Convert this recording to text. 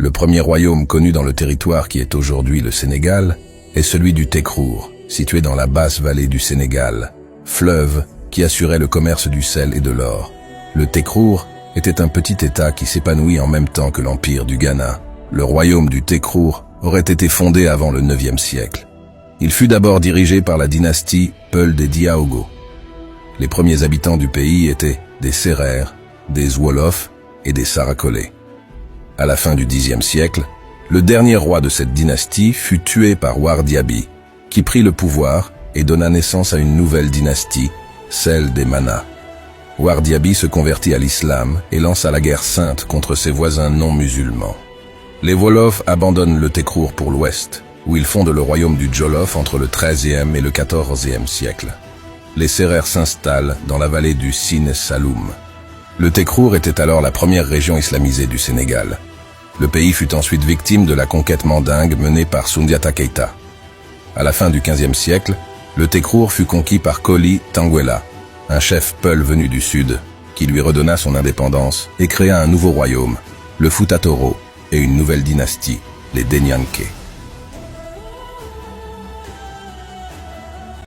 Le premier royaume connu dans le territoire qui est aujourd'hui le Sénégal est celui du Tekrour, situé dans la basse vallée du Sénégal, fleuve qui assurait le commerce du sel et de l'or. Le Tekrour était un petit État qui s'épanouit en même temps que l'empire du Ghana. Le royaume du Tekrour aurait été fondé avant le IXe siècle. Il fut d'abord dirigé par la dynastie Peul des Diaogo. Les premiers habitants du pays étaient des Sérères, des Wolofs et des Sarakolais. À la fin du Xe siècle, le dernier roi de cette dynastie fut tué par Wardiaby, qui prit le pouvoir et donna naissance à une nouvelle dynastie, celle des Mana. Wardiaby se convertit à l'islam et lança la guerre sainte contre ses voisins non musulmans. Les Wolofs abandonnent le Tekrour pour l'ouest, où ils fondent le royaume du Jolof entre le XIIIe et le XIVe siècle. Les Sérères s'installent dans la vallée du Sine Saloum. Le Tekrour était alors la première région islamisée du Sénégal. Le pays fut ensuite victime de la conquête mandingue menée par Soundiata Keita. À la fin du XVe siècle, le Tekrour fut conquis par Koli Tanguela, un chef Peul venu du sud, qui lui redonna son indépendance et créa un nouveau royaume, le Futa Toro, et une nouvelle dynastie, les Denyanké.